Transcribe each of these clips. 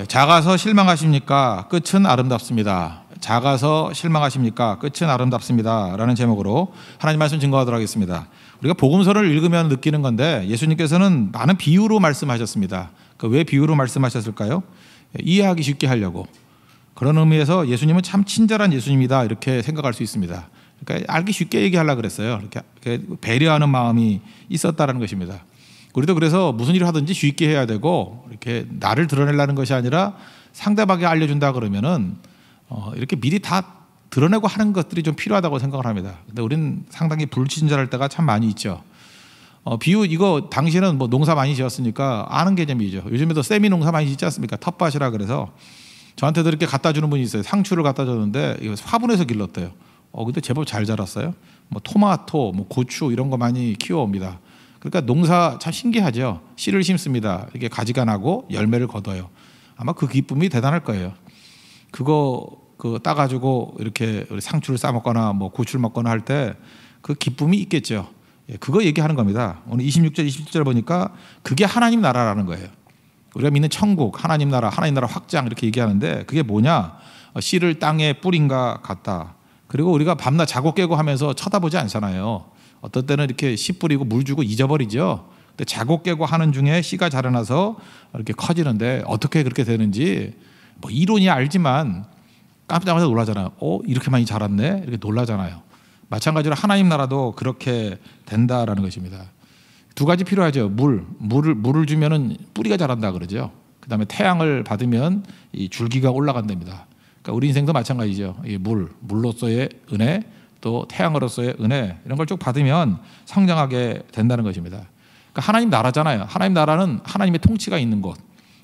작아서 실망하십니까? 끝은 아름답습니다. 작아서 실망하십니까? 끝은 아름답습니다. 라는 제목으로 하나님 말씀 증거하도록 하겠습니다. 우리가 복음서를 읽으면 느끼는 건데 예수님께서는 많은 비유로 말씀하셨습니다. 왜 비유로 말씀하셨을까요? 이해하기 쉽게 하려고. 그런 의미에서 예수님은 참 친절한 예수님이다 이렇게 생각할 수 있습니다. 그러니까 알기 쉽게 얘기하려고 그랬어요. 이렇게 배려하는 마음이 있었다는 것입니다. 우리도 그래서 무슨 일을 하든지 쉽게 해야 되고 이렇게 나를 드러내려는 것이 아니라 상대방에게 알려준다 그러면은 이렇게 미리 다 드러내고 하는 것들이 좀 필요하다고 생각을 합니다. 근데 우리는 상당히 불친절할 때가 참 많이 있죠. 비유 이거 당시에는 뭐 농사 많이 지었으니까 아는 개념이죠. 요즘에도 세미 농사 많이 짓지 않습니까? 텃밭이라 그래서 저한테도 이렇게 갖다 주는 분이 있어요. 상추를 갖다 줬는데 이거 화분에서 길렀대요. 근데 제법 잘 자랐어요. 뭐 토마토, 뭐 고추 이런 거 많이 키워옵니다. 그러니까 농사 참 신기하죠. 씨를 심습니다. 이게 가지가 나고 열매를 거둬요. 아마 그 기쁨이 대단할 거예요. 그거 따가지고 이렇게 상추를 싸 먹거나 뭐 고추를 먹거나 할 때 그 기쁨이 있겠죠. 그거 얘기하는 겁니다. 오늘 26절, 27절 보니까 그게 하나님 나라라는 거예요. 우리가 믿는 천국, 하나님 나라 확장 이렇게 얘기하는데 그게 뭐냐? 씨를 땅에 뿌린가 같다. 그리고 우리가 밤낮 자고 깨고 하면서 쳐다보지 않잖아요. 어떤 때는 이렇게 씨 뿌리고 물 주고 잊어버리죠. 근데 자고 깨고 하는 중에 씨가 자라나서 이렇게 커지는데 어떻게 그렇게 되는지 뭐 이론이 알지만 깜짝깜짝 놀라잖아요. 이렇게 많이 자랐네? 이렇게 놀라잖아요. 마찬가지로 하나님 나라도 그렇게 된다라는 것입니다. 두 가지 필요하죠. 물을 주면은 뿌리가 자란다 그러죠. 그다음에 태양을 받으면 이 줄기가 올라간답니다. 그러니까 우리 인생도 마찬가지죠. 이 물로서의 은혜, 또 태양으로서의 은혜 이런 걸 쭉 받으면 성장하게 된다는 것입니다. 그러니까 하나님 나라잖아요. 하나님 나라는 하나님의 통치가 있는 곳,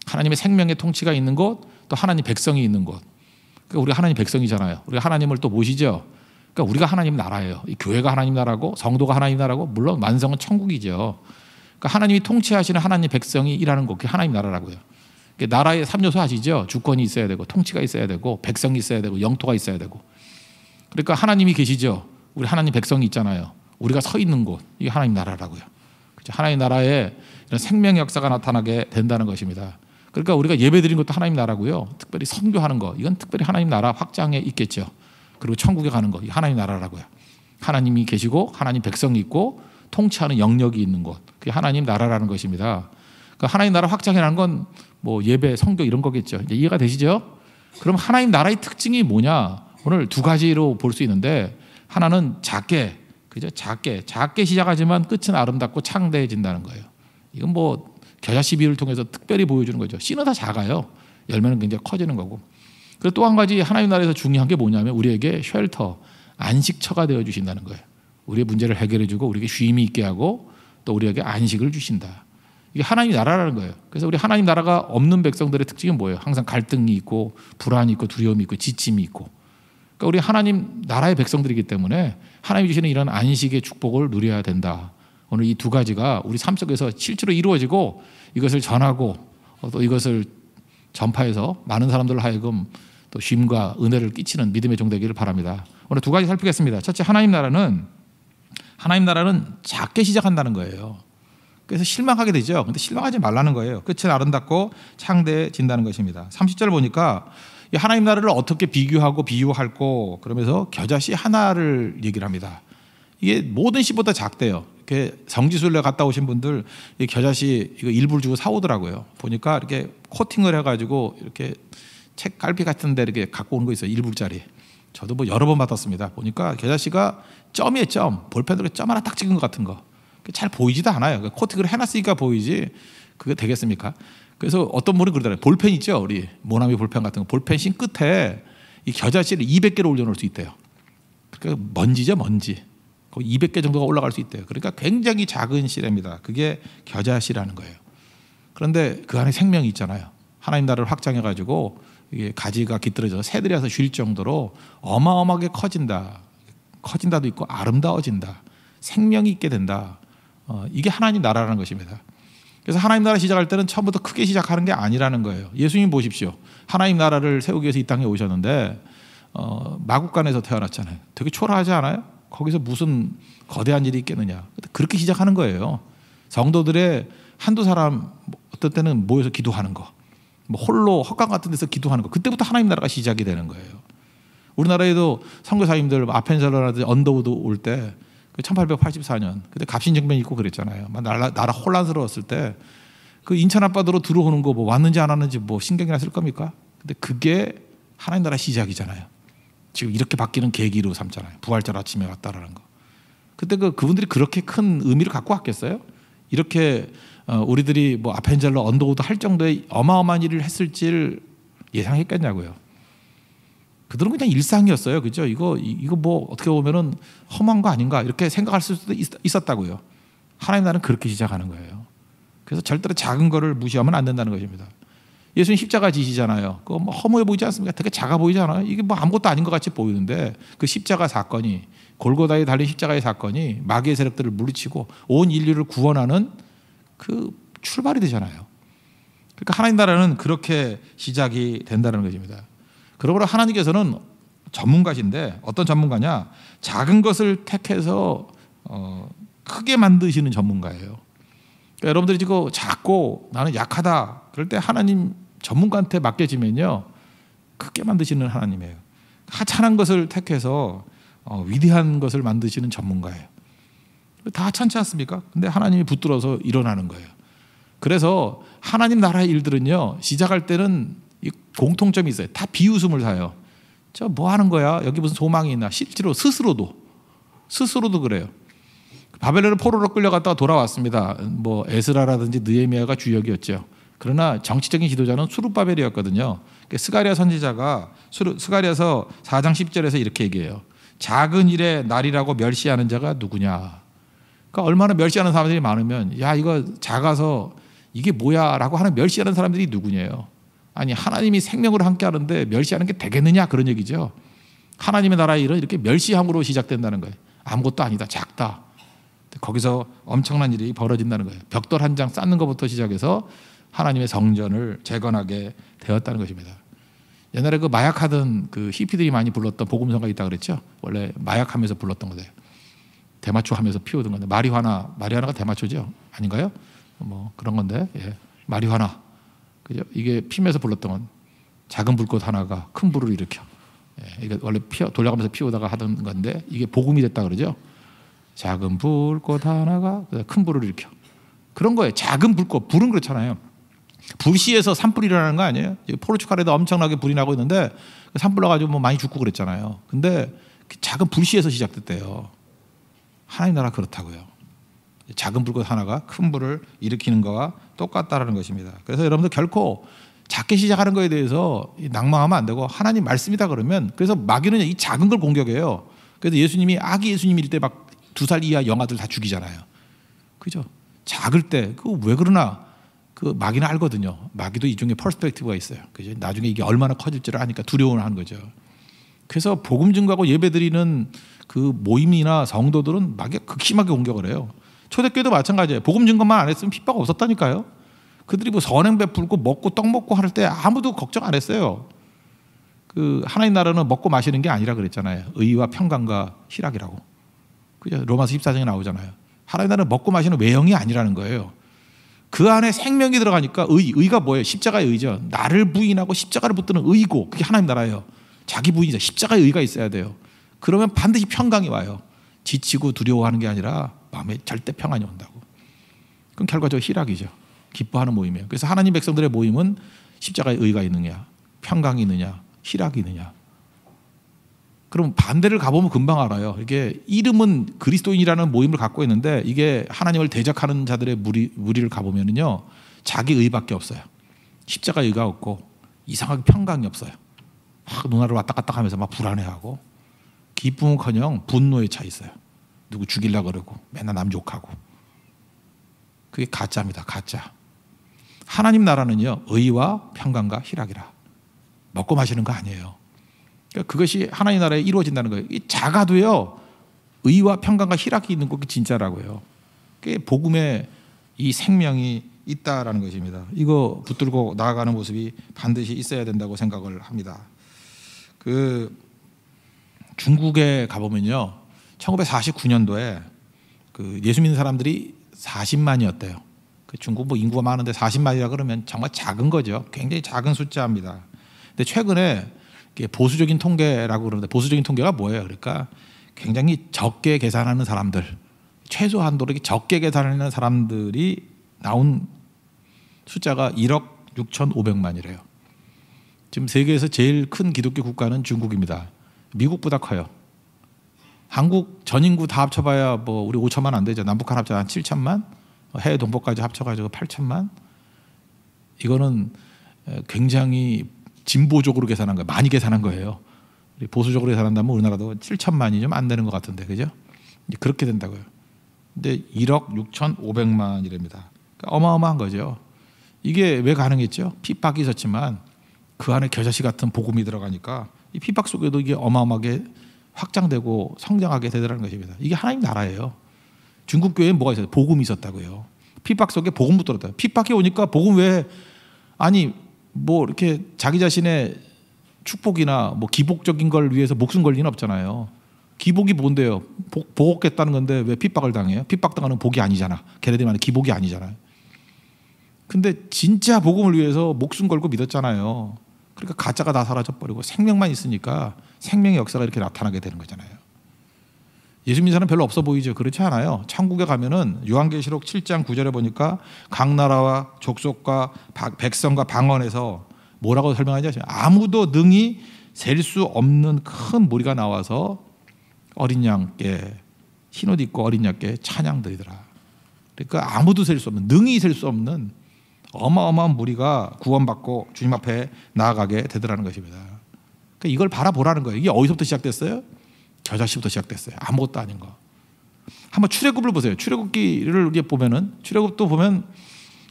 하나님의 생명의 통치가 있는 곳, 또 하나님 백성이 있는 곳. 그러니까 우리가 하나님 백성이잖아요. 우리가 하나님을 또 모시죠. 그러니까 우리가 하나님 나라예요. 이 교회가 하나님 나라고 성도가 하나님 나라고 물론 완성은 천국이죠. 그러니까 하나님이 통치하시는 하나님 백성이 일하는 곳, 그게 하나님 나라라고요. 나라의 3요소 아시죠? 주권이 있어야 되고 통치가 있어야 되고 백성이 있어야 되고 영토가 있어야 되고. 그러니까 하나님이 계시죠. 우리 하나님 백성이 있잖아요. 우리가 서 있는 곳, 이게 하나님 나라라고요. 그렇죠? 하나님 나라에 이런 생명 역사가 나타나게 된다는 것입니다. 그러니까 우리가 예배드린 것도 하나님 나라고요. 특별히 선교하는 거, 이건 특별히 하나님 나라 확장에 있겠죠. 그리고 천국에 가는 거, 이게 하나님 나라라고요. 하나님이 계시고 하나님 백성이 있고 통치하는 영역이 있는 곳, 그게 하나님 나라라는 것입니다. 그러니까 하나님 나라 확장이라는 건 뭐 예배, 성교 이런 거겠죠. 이제 이해가 되시죠? 그럼 하나님 나라의 특징이 뭐냐? 오늘 두 가지로 볼 수 있는데 하나는 작게, 그죠? 작게 시작하지만 끝은 아름답고 창대해진다는 거예요. 이건 뭐 겨자씨 비유를 통해서 특별히 보여주는 거죠. 씨는 다 작아요. 열매는 굉장히 커지는 거고. 그리고 또 한 가지 하나님 나라에서 중요한 게 뭐냐면 우리에게 쉘터, 안식처가 되어 주신다는 거예요. 우리의 문제를 해결해 주고 우리에게 쉼이 있게 하고 또 우리에게 안식을 주신다. 이게 하나님 나라라는 거예요. 그래서 우리 하나님 나라가 없는 백성들의 특징은 뭐예요? 항상 갈등이 있고 불안이 있고 두려움이 있고 지침이 있고. 그러니까 우리 하나님 나라의 백성들이기 때문에 하나님이 주시는 이런 안식의 축복을 누려야 된다. 오늘 이 두 가지가 우리 삶 속에서 실제로 이루어지고 이것을 전하고 또 이것을 전파해서 많은 사람들로 하여금 또 쉼과 은혜를 끼치는 믿음의 종 되기를 바랍니다. 오늘 두 가지 살피겠습니다. 첫째, 하나님 나라는 작게 시작한다는 거예요. 그래서 실망하게 되죠. 근데 실망하지 말라는 거예요. 끝은 아름답고 창대해진다는 것입니다. 30절 보니까 이 하나님 나라를 어떻게 비교하고 비유할고 그러면서 겨자씨 하나를 얘기를 합니다. 이게 모든 씨보다 작대요. 이렇게 성지순례 갔다 오신 분들 이 겨자씨 이거 일부를 주고 사오더라고요. 보니까 이렇게 코팅을 해가지고 이렇게 책 깔피 같은데 이렇게 갖고 오는 거 있어요. 1불짜리. 저도 뭐 여러 번 받았습니다. 보니까 겨자씨가 점이에요. 점. 볼펜으로 점 하나 딱 찍은 것 같은 거. 잘 보이지도 않아요. 코팅을 해놨으니까 보이지 그게 되겠습니까? 그래서 어떤 분이 그러더라고요. 볼펜 있죠. 우리 모나미 볼펜 같은 거. 볼펜 芯 끝에 이 겨자씨를 200개를 올려놓을 수 있대요. 그러니까 먼지죠. 먼지. 거의 200개 정도가 올라갈 수 있대요. 그러니까 굉장히 작은 씨랍니다. 그게 겨자씨라는 거예요. 그런데 그 안에 생명이 있잖아요. 하나님 나라를 확장해가지고 이게 가지가 깃들어져서 새들이 와서 쉴 정도로 어마어마하게 커진다. 커진다도 있고 아름다워진다. 생명이 있게 된다. 이게 하나님 나라라는 것입니다. 그래서 하나님 나라 시작할 때는 처음부터 크게 시작하는 게 아니라는 거예요. 예수님 보십시오. 하나님 나라를 세우기 위해서 이 땅에 오셨는데 마국간에서 태어났잖아요. 되게 초라하지 않아요? 거기서 무슨 거대한 일이 있겠느냐. 그렇게 시작하는 거예요. 성도들의 한두 사람 어떤 때는 모여서 기도하는 거, 뭐 홀로 헛강 같은 데서 기도하는 거. 그때부터 하나님 나라가 시작이 되는 거예요. 우리나라에도 선교사님들 아펜젤러라든지 언더우드 올 때 1884년 그때 갑신정변이 있고 그랬잖아요. 나라 혼란스러웠을 때 그 인천 앞바다로 들어오는 거 뭐 왔는지 안 왔는지 뭐 신경이나 쓸 겁니까? 근데 그게 하나님 나라 시작이잖아요. 지금 이렇게 바뀌는 계기로 삼잖아요. 부활절 아침에 왔다라는 거. 그때 그분들이 그렇게 큰 의미를 갖고 왔겠어요? 이렇게 우리들이 뭐 아펜젤러 언더우드 할 정도의 어마어마한 일을 했을지를 예상했겠냐고요. 그들은 그냥 일상이었어요. 그죠? 이거 뭐 어떻게 보면은 험한 거 아닌가 이렇게 생각할 수도 있었다고요. 하나님 나라는 그렇게 시작하는 거예요. 그래서 절대로 작은 거를 무시하면 안 된다는 것입니다. 예수님 십자가 지시잖아요. 그거 뭐 허무해 보이지 않습니까? 되게 작아 보이지 않아요? 이게 뭐 아무것도 아닌 것 같이 보이는데 그 십자가 사건이 골고다에 달린 십자가의 사건이 마귀의 세력들을 물리치고 온 인류를 구원하는 그 출발이 되잖아요. 그러니까 하나님 나라는 그렇게 시작이 된다는 것입니다. 그러므로 하나님께서는 전문가신데 어떤 전문가냐? 작은 것을 택해서 크게 만드시는 전문가예요. 그러니까 여러분들이 지금 작고 나는 약하다 그럴 때 하나님 전문가한테 맡겨지면요 크게 만드시는 하나님이에요. 하찮은 것을 택해서 위대한 것을 만드시는 전문가예요. 다 하찮지 않습니까? 근데 하나님이 붙들어서 일어나는 거예요. 그래서 하나님 나라의 일들은요 시작할 때는 이 공통점이 있어요. 다 비웃음을 사요. 저 뭐 하는 거야? 여기 무슨 소망이 있나? 실제로 스스로도 그래요. 바벨론을 포로로 끌려갔다가 돌아왔습니다. 뭐 에스라라든지 느헤미야가 주역이었죠. 그러나 정치적인 지도자는 수룹바벨이었거든요. 스가랴 선지자가 스가랴서 4장 10절에서 이렇게 얘기해요. 작은 일에 날이라고 멸시하는 자가 누구냐. 그러니까 얼마나 멸시하는 사람들이 많으면 야 이거 작아서 이게 뭐야 라고 하는 멸시하는 사람들이 누구냐요. 아니 하나님이 생명으로 함께 하는데 멸시하는 게 되겠느냐 그런 얘기죠. 하나님의 나라의 일은 이렇게 멸시함으로 시작된다는 거예요. 아무것도 아니다 작다. 거기서 엄청난 일이 벌어진다는 거예요. 벽돌 한 장 쌓는 것부터 시작해서 하나님의 성전을 재건하게 되었다는 것입니다. 옛날에 그 마약하던 그 히피들이 많이 불렀던 복음성가 있다 그랬죠. 원래 마약하면서 불렀던 거예요. 대마초 하면서 피우던 건데 마리화나가 대마초죠. 아닌가요? 뭐 그런 건데 마리화나 그죠? 이게 피면서 불렀던 건 작은 불꽃 하나가 큰 불을 일으켜. 이게 원래 돌려가면서 피우다가 하던 건데 이게 복음이 됐다 그러죠. 작은 불꽃 하나가 큰 불을 일으켜. 그런 거예요. 작은 불꽃. 불은 그렇잖아요. 불씨에서 산불이 일어나는 거 아니에요? 포르투갈에도 엄청나게 불이 나고 있는데 산불 나가지고 뭐 많이 죽고 그랬잖아요. 근데 작은 불씨에서 시작됐대요. 하나님 나라 그렇다고요. 작은 불꽃 하나가 큰 불을 일으키는 거와 똑같다라는 것입니다. 그래서 여러분들 결코 작게 시작하는 거에 대해서 낭망하면 안 되고 하나님 말씀이다 그러면 그래서 마귀는 이 작은 걸 공격해요. 그래서 예수님이 아기 예수님일 때 막 2살 이하 영아들 다 죽이잖아요. 그죠? 작을 때 그 왜 그러나 그 마귀는 알거든요. 마귀도 이중에 퍼스펙티브가 있어요. 그죠? 나중에 이게 얼마나 커질지를 아니까 두려움을 하는 거죠. 그래서 복음 증거하고 예배드리는 그 모임이나 성도들은 마귀가 극심하게 공격을 해요. 초대교회도 마찬가지예요. 복음 증거만 안 했으면 핍박 없었다니까요. 그들이 뭐 선행 베풀고 먹고 떡 먹고 할 때 아무도 걱정 안 했어요. 그 하나님 나라는 먹고 마시는 게 아니라 그랬잖아요. 의와 평강과 희락이라고. 그죠? 로마서 14장에 나오잖아요. 하나님 나라는 먹고 마시는 외형이 아니라는 거예요. 그 안에 생명이 들어가니까 의가 뭐예요? 십자가의 의죠. 나를 부인하고 십자가를 붙드는 의고 그게 하나님 나라예요. 자기 부인이죠. 십자가의 의가 있어야 돼요. 그러면 반드시 평강이 와요. 지치고 두려워하는 게 아니라 마음에 절대 평안이 온다고. 그럼 결과적으로 희락이죠. 기뻐하는 모임이에요. 그래서 하나님 백성들의 모임은 십자가의 의가 있느냐, 평강이 있느냐, 희락이 있느냐. 그럼 반대를 가보면 금방 알아요. 이게 이름은 그리스도인이라는 모임을 갖고 있는데 이게 하나님을 대적하는 자들의 무리를 가보면요, 자기 의밖에 없어요. 십자가 의가 없고 이상하게 평강이 없어요. 막 눈알을 왔다 갔다 하면서 막 불안해하고 기쁨은커녕 분노에 차 있어요. 누구 죽이려고 그러고 맨날 남 욕하고. 그게 가짜입니다. 가짜. 하나님 나라는요, 의와 평강과 희락이라. 먹고 마시는 거 아니에요. 그러니까 그것이 하나님 나라에 이루어진다는 거예요. 이 작아도요, 의와 평강과 희락이 있는 것이 진짜라고요. 그게 복음의 이 생명이 있다라는 것입니다. 이거 붙들고 나아가는 모습이 반드시 있어야 된다고 생각을 합니다. 그 중국에 가보면요, 1949년도에 그 예수 믿는 사람들이 40만이었대요. 그 중국 뭐 인구가 많은데 40만이라 그러면 정말 작은 거죠. 굉장히 작은 숫자입니다. 근데 최근에 보수적인 통계라고 그러는데 보수적인 통계가 뭐예요? 그러니까 굉장히 적게 계산하는 사람들, 최소한도로 적게 계산하는 사람들이 나온 숫자가 1억 6,500만이래요. 지금 세계에서 제일 큰 기독교 국가는 중국입니다. 미국보다 커요. 한국 전 인구 다 합쳐봐야 뭐 우리 5천만 안 되죠. 남북한 합쳐 한 7천만, 해외 동포까지 합쳐가지고 8천만. 이거는 굉장히 진보적으로 계산한 거예요. 많이 계산한 거예요. 보수적으로 계산한다면 우리나라도 7천만이 좀 안 되는 것 같은데, 그죠? 이제 그렇게 된다고요. 근데 1억 6,500만이랍니다. 그러니까 어마어마한 거죠. 이게 왜 가능했죠? 핍박이 있었지만 그 안에 겨자씨 같은 복음이 들어가니까 이 핍박 속에도 이게 어마어마하게 확장되고 성장하게 되더라는 것입니다. 이게 하나님 나라예요. 중국 교회에 뭐가 있어요? 복음이 있었다고요. 핍박 속에 복음 붙들었다. 핍박이 오니까 복음 왜 아니 뭐 이렇게 자기 자신의 축복이나 뭐 기복적인 걸 위해서 목숨 걸 리는 없잖아요. 기복이 뭔데요? 복겠다는 건데 왜 핍박을 당해요? 핍박당하는 복이 아니잖아. 걔네들이 말하는 기복이 아니잖아요. 근데 진짜 복음을 위해서 목숨 걸고 믿었잖아요. 그러니까 가짜가 다 사라져버리고 생명만 있으니까 생명의 역사가 이렇게 나타나게 되는 거잖아요. 예수 믿는 사람 별로 없어 보이죠? 그렇지 않아요. 천국에 가면은 요한계시록 7장 9절에 보니까 각 나라와 족속과 백성과 방언에서 뭐라고 설명하지 아시죠? 아무도 능히 셀 수 없는 큰 무리가 나와서 어린 양께 흰옷 입고 어린 양께 찬양드리더라. 그러니까 아무도 셀 수 없는, 능히 셀 수 없는 어마어마한 무리가 구원받고 주님 앞에 나아가게 되더라는 것입니다. 그러니까 이걸 바라보라는 거예요. 이게 어디서부터 시작됐어요? 겨자씨부터 시작됐어요. 아무것도 아닌 거. 한번 출애굽을 보세요. 출애굽기를 보면은 출애굽도 보면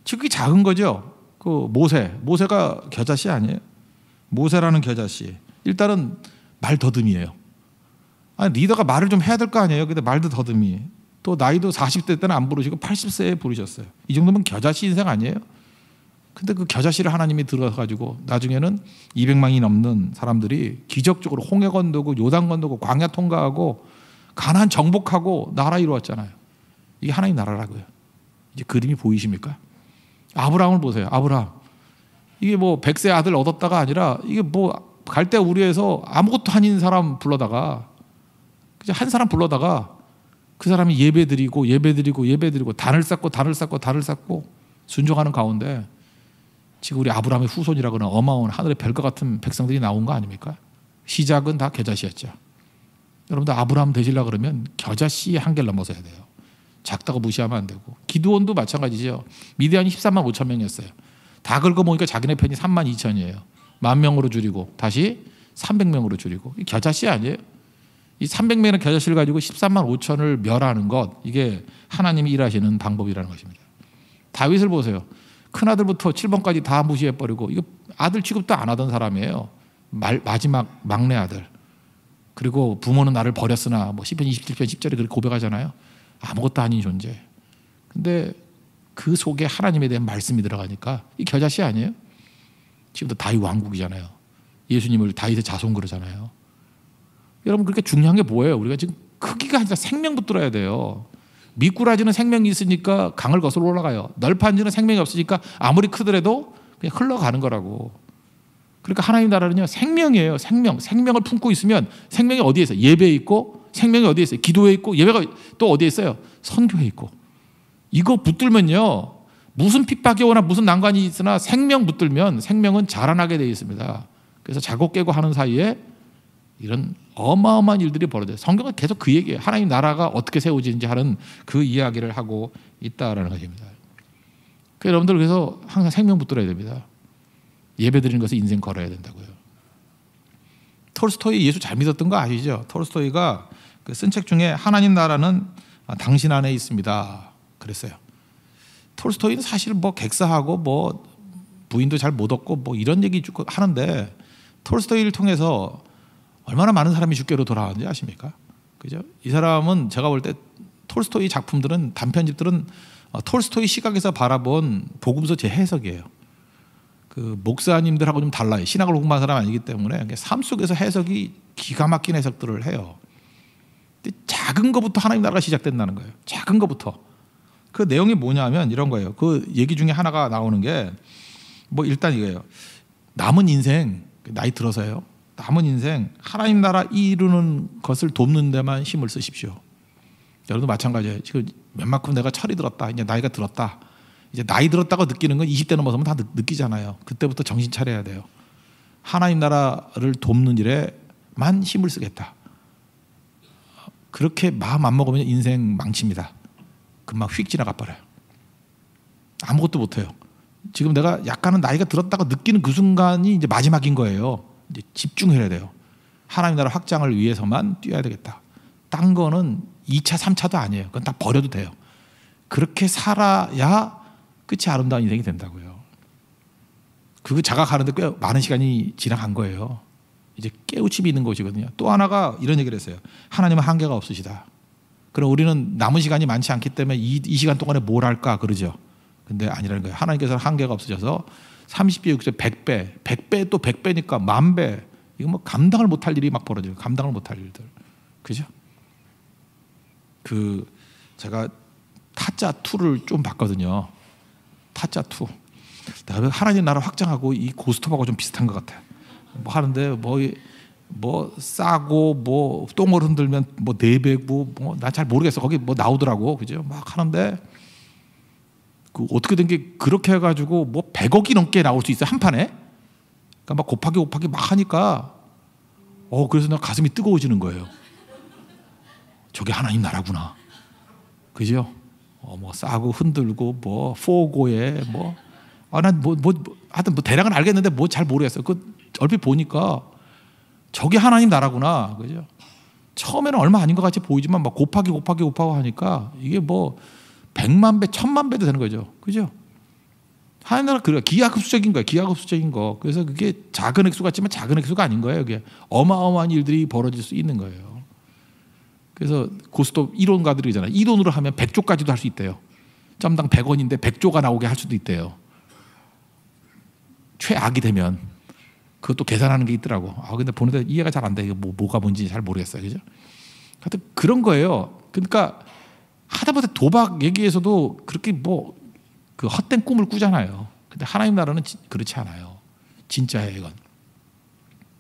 지극히 작은 거죠. 그 모세가 겨자씨 아니에요? 모세라는 겨자씨. 일단은 말 더듬이에요. 아니, 리더가 말을 좀 해야 될 거 아니에요. 근데 말도 더듬이. 또 나이도 40대 때는 안 부르시고 80세에 부르셨어요. 이 정도면 겨자씨 인생 아니에요? 근데 그 겨자씨를 하나님이 들어가지고 나중에는 200만이 넘는 사람들이 기적적으로 홍해 건너고 요단 건너고 광야 통과하고 가나안 정복하고 나라 이루었잖아요. 이게 하나님 나라라고요. 이제 그림이 보이십니까? 아브라함을 보세요. 아브라함. 이게 뭐 100세 아들 얻었다가 아니라 이게 뭐 갈대 우리에서 아무것도 아닌 사람 불러다가 한 사람 불러다가 그 사람이 예배드리고 단을 쌓고 순종하는 가운데 지금 우리 아브라함의 후손이라고는 어마어마한 하늘의 별과 같은 백성들이 나온 거 아닙니까? 시작은 다 겨자씨였죠. 여러분들 아브라함 되시려고 그러면 겨자씨 한계를 넘어서야 돼요. 작다고 무시하면 안 되고. 기드온도 마찬가지죠. 미디안이 13만 5천 명이었어요. 다 긁어모으니까 자기네 편이 3만 2천이에요. 10,000명으로 줄이고 다시 300명으로 줄이고. 이 겨자씨 아니에요? 이 300명의 겨자씨를 가지고 13만 5천을 멸하는 것, 이게 하나님이 일하시는 방법이라는 것입니다. 다윗을 보세요. 큰아들부터 7번까지 다 무시해버리고 이거 아들 취급도 안 하던 사람이에요. 마지막 막내 아들. 그리고 부모는 나를 버렸으나 뭐 시편 27편 10절에 그렇게 고백하잖아요. 아무것도 아닌 존재. 근데 그 속에 하나님에 대한 말씀이 들어가니까 이 겨자씨 아니에요? 지금도 다윗 왕국이잖아요. 예수님을 다윗의 자손 그러잖아요. 여러분 그렇게 중요한 게 뭐예요? 우리가 지금 크기가 아니라 생명 붙들어야 돼요. 미꾸라지는 생명이 있으니까 강을 거슬러 올라가요. 널판지는 생명이 없으니까 아무리 크더라도 그냥 흘러가는 거라고. 그러니까 하나님 나라는요 생명이에요. 생명을 품고 있으면 생명이 어디에 있어요? 예배에 있고, 생명이 어디에 있어요? 기도에 있고, 예배가 또 어디에 있어요? 선교에 있고. 이거 붙들면요 무슨 핍박이 오나 무슨 난관이 있으나 생명 붙들면 생명은 자라나게 되어 있습니다. 그래서 자고 깨고 하는 사이에 이런 어마어마한 일들이 벌어져요. 성경은 계속 그 얘기예요. 하나님 나라가 어떻게 세워지는지 하는 그 이야기를 하고 있다라는 것입니다. 여러분들 그래서 항상 생명 붙들어야 됩니다. 예배 드리는 것에 인생 걸어야 된다고요. 톨스토이 예수 잘 믿었던 거 아시죠? 톨스토이가 그 쓴 책 중에 하나님 나라는 당신 안에 있습니다 그랬어요. 톨스토이는 사실 뭐 객사하고 뭐 부인도 잘 못 얻고 뭐 이런 얘기 하는데 톨스토이를 통해서 얼마나 많은 사람이 주께로 돌아왔는지 아십니까? 그죠? 이 사람은 제가 볼 때 톨스토이 작품들은, 단편집들은 톨스토이 시각에서 바라본 복음서 재해석이에요. 그 목사님들하고 좀 달라요. 신학을 공부한 사람 아니기 때문에 삶 속에서 해석이 기가 막힌 해석들을 해요. 근데 작은 것부터 하나님 나라가 시작된다는 거예요. 작은 것부터. 그 내용이 뭐냐면 이런 거예요. 그 얘기 중에 하나가 나오는 게 뭐 일단 이거예요. 남은 인생, 나이 들어서요. 남은 인생 하나님 나라 이루는 것을 돕는 데만 힘을 쓰십시오. 여러분도 마찬가지예요. 지금 웬만큼 내가 철이 들었다. 이제 나이가 들었다. 이제 나이 들었다고 느끼는 건 20대 넘어서면 다 느끼잖아요. 그때부터 정신 차려야 돼요. 하나님 나라를 돕는 일에만 힘을 쓰겠다. 그렇게 마음 안 먹으면 인생 망칩니다. 금방 휙 지나가 버려요. 아무것도 못해요. 지금 내가 약간은 나이가 들었다고 느끼는 그 순간이 이제 마지막인 거예요. 이제 집중해야 돼요. 하나님 나라 확장을 위해서만 뛰어야 되겠다. 딴 거는 2차, 3차도 아니에요. 그건 다 버려도 돼요. 그렇게 살아야 끝이 아름다운 인생이 된다고요. 그거 자각하는데 꽤 많은 시간이 지나간 거예요. 이제 깨우침이 있는 것이거든요. 또 하나가 이런 얘기를 했어요. 하나님은 한계가 없으시다. 그럼 우리는 남은 시간이 많지 않기 때문에 이 시간 동안에 뭘 할까 그러죠. 근데 아니라는 거예요. 하나님께서는 한계가 없으셔서 30배, 60배, 100배, 100배 또 100배니까 10,000배. 이거 뭐 감당을 못할 일이 막 벌어져요. 감당을 못할 일들. 그죠? 제가 타짜 2를 좀 봤거든요. 타짜 2. 내가 하나님 나라 확장하고 이 고스톱하고 좀 비슷한 것 같아요. 뭐 하는데 뭐 싸고 뭐 똥을 흔들면 뭐 4배고 뭐 난 잘 모르겠어. 거기 뭐 나오더라고. 그죠? 막 하는데 그 어떻게 된 게 그렇게 해가지고 뭐 100억이 넘게 나올 수 있어요. 한 판에. 그러니까 막 곱하기 막 하니까 그래서 나 가슴이 뜨거워지는 거예요. 저게 하나님 나라구나. 그죠? 뭐 싸고 흔들고 뭐 포고에 난 하여튼 뭐 대략은 알겠는데 뭐 잘 모르겠어요. 그 얼핏 보니까 저게 하나님 나라구나. 그죠? 처음에는 얼마 아닌 것 같이 보이지만 막 곱하기 하니까 이게 뭐 100만 배, 1000만 배도 되는 거죠. 그죠? 하나님 나라 그래 기하급수적인 거예요. 기하급수적인 거. 그래서 그게 작은 액수 같지만 작은 액수가 아닌 거예요. 이게 어마어마한 일들이 벌어질 수 있는 거예요. 그래서 고스톱 이론가들이 있잖아요. 이 돈으로 하면 100조까지도 할 수 있대요. 점당 100원인데 100조가 나오게 할 수도 있대요. 최악이 되면 그것도 계산하는 게 있더라고. 근데 보는데 이해가 잘 안 돼. 이게 뭐가 뭔지 잘 모르겠어요. 그죠? 하여튼 그런 거예요. 그러니까 하다못해 도박 얘기에서도 그렇게 그 헛된 꿈을 꾸잖아요. 근데 하나님 나라는 그렇지 않아요. 진짜예요, 이건.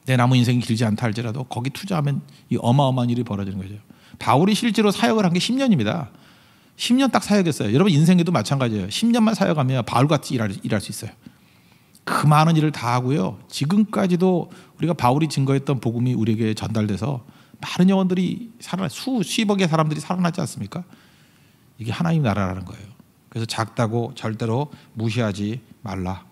내 남은 인생이 길지 않다 할지라도 거기 투자하면 이 어마어마한 일이 벌어지는 거죠. 바울이 실제로 사역을 한 게 10년입니다. 10년 딱 사역했어요. 여러분 인생에도 마찬가지예요. 10년만 사역하면 바울같이 일할 수 있어요. 그 많은 일을 다 하고요. 지금까지도 우리가 바울이 증거했던 복음이 우리에게 전달돼서 많은 영혼들이 수십억의 사람들이 살아나지 않습니까? 이게 하나님 나라라는 거예요. 그래서 작다고 절대로 무시하지 말라.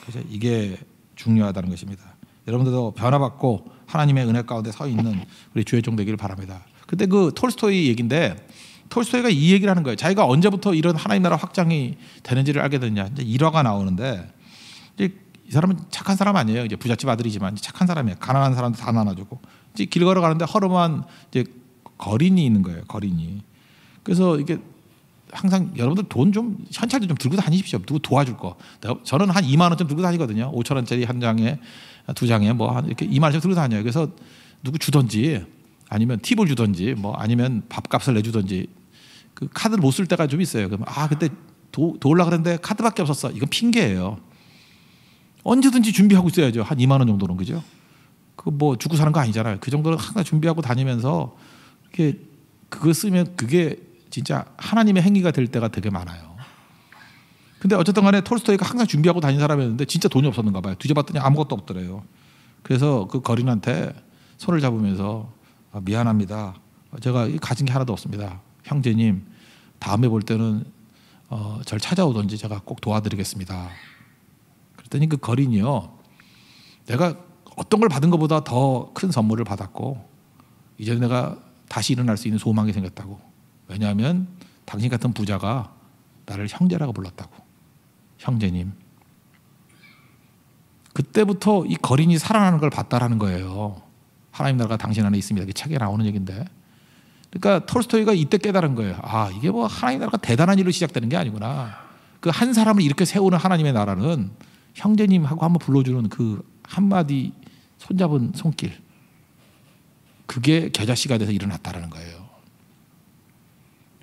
그래서 이게 중요하다는 것입니다. 여러분들도 변화받고 하나님의 은혜 가운데 서 있는 우리 주의 종 되기를 바랍니다. 근데 그 톨스토이 얘기인데 톨스토이가 이 얘기를 하는 거예요. 자기가 언제부터 이런 하나님 나라 확장이 되는지를 알게 됐냐. 이제 일화가 나오는데 이제 이 사람은 착한 사람 아니에요. 이제 부잣집 아들이지만 착한 사람이에요. 가난한 사람도 다 나눠주고 이제 길 걸어가는데 허름한 이제 거린이 있는 거예요. 거린이. 그래서 이게 항상 여러분들 돈 좀 현찰도 좀 들고 다니십시오. 누구 도와줄 거. 저는 한 2만 원 좀 들고 다니거든요. 5천 원짜리 한 장에 2장에 뭐 한 이렇게 2만 원씩 들고 다녀요. 그래서 누구 주든지 아니면 팁을 주든지 뭐 아니면 밥값을 내주든지 그 카드를 못 쓸 때가 좀 있어요. 그러면 그때 도우려고 그랬는데 카드밖에 없었어. 이건 핑계예요. 언제든지 준비하고 있어야죠. 한 2만 원 정도는. 그죠? 그 뭐 죽고 사는 거 아니잖아요. 그 정도는 항상 준비하고 다니면서 이렇게 그거 쓰면 그게 진짜 하나님의 행위가 될 때가 되게 많아요. 근데 어쨌든 간에 톨스토이가 항상 준비하고 다닌 사람이었는데 진짜 돈이 없었는가 봐요. 뒤져봤더니 아무것도 없더래요. 그래서 그 거린한테 손을 잡으면서 미안합니다. 제가 가진 게 하나도 없습니다. 형제님 다음에 볼 때는 절 찾아오든지 제가 꼭 도와드리겠습니다. 그랬더니 그 거린이요. 내가 어떤 걸 받은 것보다 더 큰 선물을 받았고 이제 내가 다시 일어날 수 있는 소망이 생겼다고. 왜냐하면 당신 같은 부자가 나를 형제라고 불렀다고. 형제님. 그때부터 이 거린이 살아나는 걸 봤다라는 거예요. 하나님 나라가 당신 안에 있습니다. 이게 책에 나오는 얘기인데. 그러니까 톨스토이가 이때 깨달은 거예요. 이게 뭐 하나님 나라가 대단한 일로 시작되는 게 아니구나. 그 한 사람을 이렇게 세우는 하나님의 나라는 형제님하고 한번 불러주는 그 한마디 손잡은 손길. 그게 겨자씨가 돼서 일어났다라는 거예요.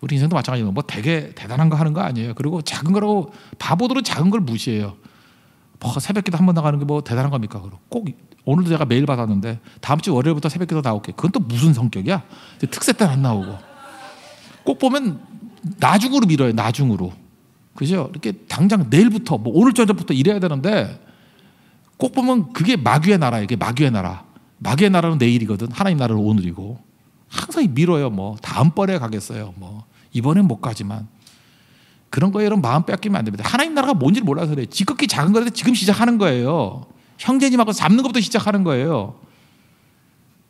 우리 인생도 마찬가지예요. 뭐 되게 대단한 거 하는 거 아니에요. 그리고 작은 거라고 바보들은 작은 걸 무시해요. 뭐 새벽기도 한 번 나가는 게 뭐 대단한 겁니까? 꼭 오늘도 제가 메일 받았는데 다음 주 월요일부터 새벽기도 나올게. 그건 또 무슨 성격이야? 특세 때는 안 나오고. 꼭 보면 나중으로 밀어요. 나중으로. 그죠? 이렇게 당장 내일부터 뭐 오늘 저녁부터 일해야 되는데 꼭 보면 그게 마귀의 나라예요. 이게 마귀의 나라. 마귀의 나라는 내일이거든. 하나님 나라는 오늘이고. 항상 밀어요. 뭐 다음번에 가겠어요. 뭐 이번엔 못 가지만. 그런 거에 여러분 마음 뺏기면 안 됩니다. 하나님 나라가 뭔지를 몰라서 그래요. 지극히 작은 거라도 지금 시작하는 거예요. 형제님하고 잡는 것부터 시작하는 거예요.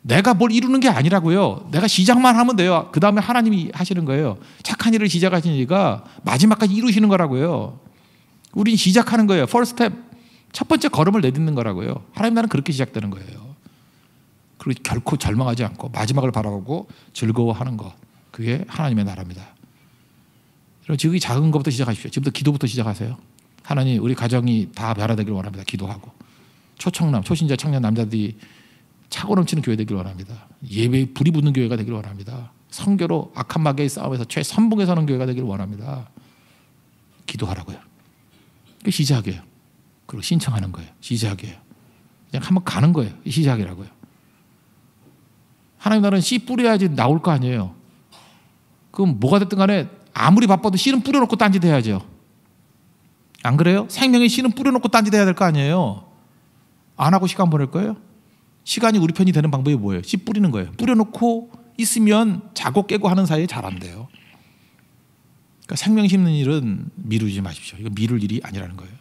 내가 뭘 이루는 게 아니라고요. 내가 시작만 하면 돼요. 그 다음에 하나님이 하시는 거예요. 착한 일을 시작하시니까 마지막까지 이루시는 거라고요. 우린 시작하는 거예요. first step, 첫 번째 걸음을 내딛는 거라고요. 하나님 나라는 그렇게 시작되는 거예요. 그리고 결코 절망하지 않고 마지막을 바라보고 즐거워하는 것. 그게 하나님의 나라입니다. 여러분 지극히 작은 것부터 시작하십시오. 지금부터 기도부터 시작하세요. 하나님 우리 가정이 다 변화되기를 원합니다. 기도하고. 초청남, 초신자 청년 남자들이 차고 넘치는 교회 되기를 원합니다. 예배에 불이 붙는 교회가 되기를 원합니다. 선교로 악한 마귀의 싸움에서 최선봉에 서는 교회가 되기를 원합니다. 기도하라고요. 그게 시작이에요. 그리고 신청하는 거예요. 시작이에요. 그냥 한번 가는 거예요. 시작이라고요. 하나님 나라는 씨 뿌려야지 나올 거 아니에요. 그럼 뭐가 됐든 간에 아무리 바빠도 씨는 뿌려놓고 딴짓 해야죠. 안 그래요? 생명의 씨는 뿌려놓고 딴짓 해야 될 거 아니에요. 안 하고 시간 보낼 거예요? 시간이 우리 편이 되는 방법이 뭐예요? 씨 뿌리는 거예요. 뿌려놓고 있으면 자고 깨고 하는 사이에 잘 안 돼요. 그러니까 생명 심는 일은 미루지 마십시오. 이거 미룰 일이 아니라는 거예요.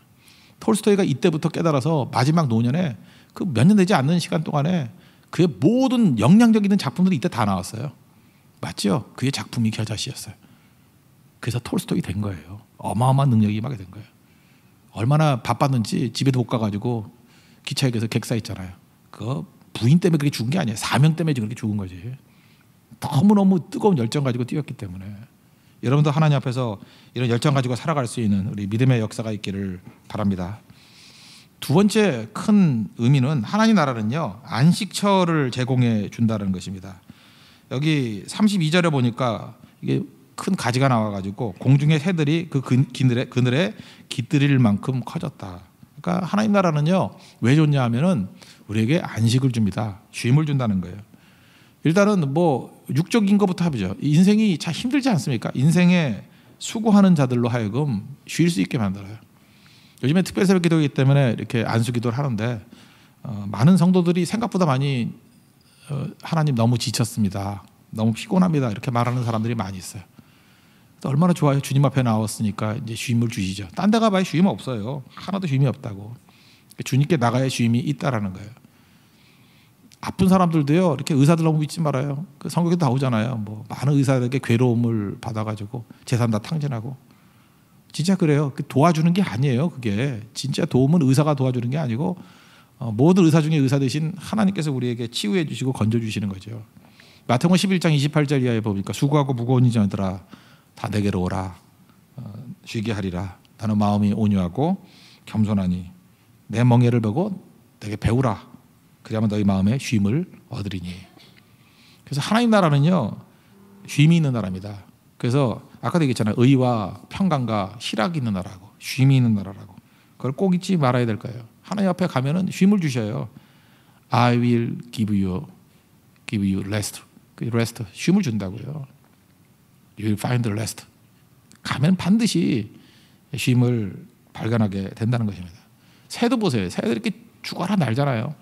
톨스토이가 이때부터 깨달아서 마지막 노년에 그 몇 년 되지 않는 시간 동안에 그의 모든 영향력 있는 작품들이 이때 다 나왔어요. 맞죠? 그의 작품이 겨자씨였어요. 그래서 톨스토이 된 거예요. 어마어마한 능력이 임하게 된 거예요. 얼마나 바빴는지 집에도 못 가가지고 기차역에서 객사했잖아요. 그 부인 때문에 그렇게 죽은 게 아니에요. 사명 때문에 그렇게 죽은 거지. 너무너무 뜨거운 열정 가지고 뛰었기 때문에. 여러분도 하나님 앞에서 이런 열정 가지고 살아갈 수 있는 우리 믿음의 역사가 있기를 바랍니다. 두 번째 큰 의미는 하나님 나라는요 안식처를 제공해 준다는 것입니다. 여기 32절에 보니까 이게 큰 가지가 나와가지고 공중의 새들이 그 그늘에 깃들일 만큼 커졌다. 그러니까 하나님 나라는요 왜 좋냐 하면은 우리에게 안식을 줍니다. 쉼을 준다는 거예요. 일단은 뭐 육적인 것부터 해보죠. 인생이 참 힘들지 않습니까? 인생에 수고하는 자들로 하여금 쉴 수 있게 만들어요. 요즘에 특별 새벽 기도이기 때문에 이렇게 안수 기도를 하는데 많은 성도들이 생각보다 많이 하나님 너무 지쳤습니다. 너무 피곤합니다. 이렇게 말하는 사람들이 많이 있어요. 얼마나 좋아요. 주님 앞에 나왔으니까 이제 쉼을 주시죠. 딴 데 가봐야 쉼 없어요. 하나도 쉼이 없다고. 주님께 나가야 쉼이 있다라는 거예요. 아픈 사람들도요. 이렇게 의사들 너무 믿지 말아요. 그 성경에 나오잖아요. 뭐 많은 의사들에게 괴로움을 받아가지고 재산 다 탕진하고. 진짜 그래요. 도와주는 게 아니에요. 그게 진짜 도움은 의사가 도와주는 게 아니고 모든 의사 중에 의사 대신 하나님께서 우리에게 치유해 주시고 건져 주시는 거죠. 마태복음 11장 28절 이하에 보니까 수고하고 무거운 자들아 다 내게로 오라 쉬게 하리라. 나는 마음이 온유하고 겸손하니 내 멍에를 보고 내게 배우라. 그래야만 너희 마음에 쉼을 얻으리니. 그래서 하나님 나라는요 쉼이 있는 나라입니다. 그래서 아까도 얘기했잖아요. 의와 평강과 희락이 있는 나라고 쉼이 있는 나라라고. 그걸 꼭 잊지 말아야 될 거예요. 하나님 앞에 가면은 쉼을 주셔요. I will give you rest. 그 rest 쉼을 준다고요. You will find rest. 가면 반드시 쉼을 발견하게 된다는 것입니다. 새도 보세요. 새들 이렇게 죽어라 날잖아요.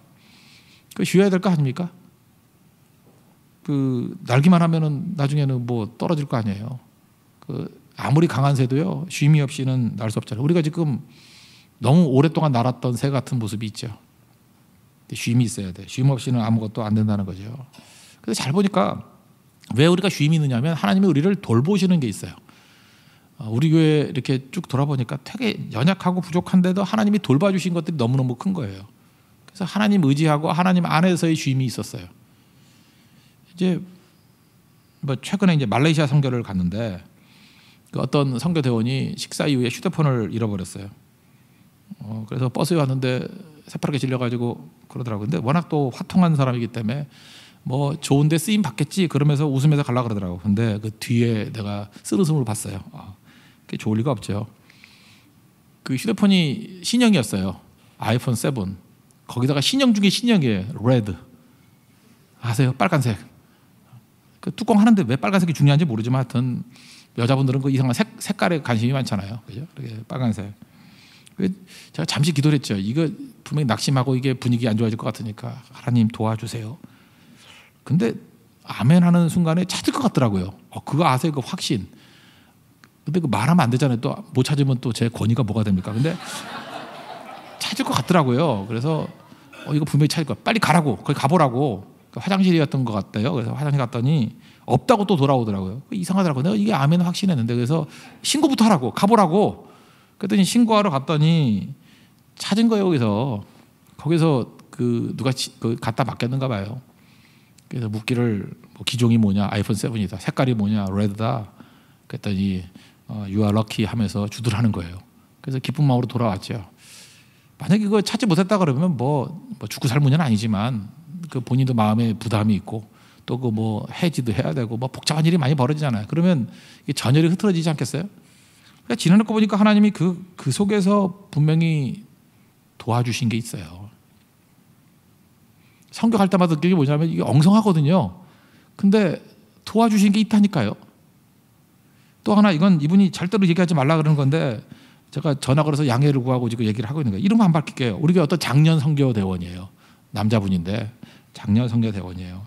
그 쉬어야 될 거 아닙니까? 그 날기만 하면은 나중에는 뭐 떨어질 거 아니에요. 그 아무리 강한 새도요 쉼이 없이는 날 수 없잖아요. 우리가 지금 너무 오랫동안 날았던 새 같은 모습이 있죠. 쉼이 있어야 돼. 쉼 없이는 아무것도 안 된다는 거죠. 그래서 잘 보니까 왜 우리가 쉼이 있느냐면 하나님이 우리를 돌보시는 게 있어요. 우리 교회 이렇게 쭉 돌아보니까 되게 연약하고 부족한데도 하나님이 돌봐주신 것들이 너무너무 큰 거예요. 그래서 하나님 의지하고 하나님 안에서의 쉼이 있었어요. 이제 뭐 최근에 이제 말레이시아 선교를 갔는데 그 어떤 선교 대원이 식사 이후에 휴대폰을 잃어버렸어요. 그래서 버스에 왔는데 새파랗게 질려가지고 그러더라고요. 근데 워낙 또 화통한 사람이기 때문에 뭐 좋은데 쓰임 받겠지 그러면서 웃으면서 가려고 그러더라고. 근데 그 뒤에 내가 쓰르스름을 봤어요. 그게 좋을 리가 없죠. 그 휴대폰이 신형이었어요. 아이폰 7. 거기다가 신형 중에 신형이에요. 레드. 아세요? 빨간색. 그 뚜껑 하는데 왜 빨간색이 중요한지 모르지만 하여튼 여자분들은 그 이상한 색깔에 관심이 많잖아요. 그죠? 빨간색. 제가 잠시 기도를 했죠. 이거 분명히 낙심하고 이게 분위기 안 좋아질 것 같으니까 하나님 도와주세요. 근데 아멘 하는 순간에 찾을 것 같더라고요. 그거 아세요? 그 확신. 근데 그 말하면 안 되잖아요. 또 못 찾으면 또 제 권위가 뭐가 됩니까? 근데 찾을 것 같더라고요. 그래서 이거 분명히 찾을 거야. 빨리 가라고. 거기 가보라고. 화장실이었던 것 같아요. 그래서 화장실 갔더니 없다고 또 돌아오더라고요. 이상하더라고요. 내가 이게 아멘 확신했는데 그래서 신고부터 하라고. 가보라고. 그랬더니 신고하러 갔더니 찾은 거예요. 거기서 그 누가 갖다 맡겼는가 봐요. 그래서 묻기를 뭐 기종이 뭐냐, 아이폰 7이다. 색깔이 뭐냐, 레드다. 그랬더니 You are lucky 하면서 주들하는 거예요. 그래서 기쁜 마음으로 돌아왔죠. 만약에 이거 찾지 못했다 그러면 뭐 죽고 살 문제는 아니지만 그 본인도 마음에 부담이 있고 또 그 뭐 해지도 해야 되고 뭐 복잡한 일이 많이 벌어지잖아요. 그러면 이게 전열이 흐트러지지 않겠어요? 그러니까 지나놓고 보니까 하나님이 그 속에서 분명히 도와주신 게 있어요. 성경할 때마다 느끼는 게 뭐냐면 이게 엉성하거든요. 근데 도와주신 게 있다니까요. 또 하나 이건 이분이 절대로 얘기하지 말라 그러는 건데 제가 전화 걸어서 양해를 구하고 지금 얘기를 하고 있는 거예요. 이름만 안 밝힐게요. 우리 교회 어떤 장년 선교대원이에요. 남자분인데 장년 선교대원이에요.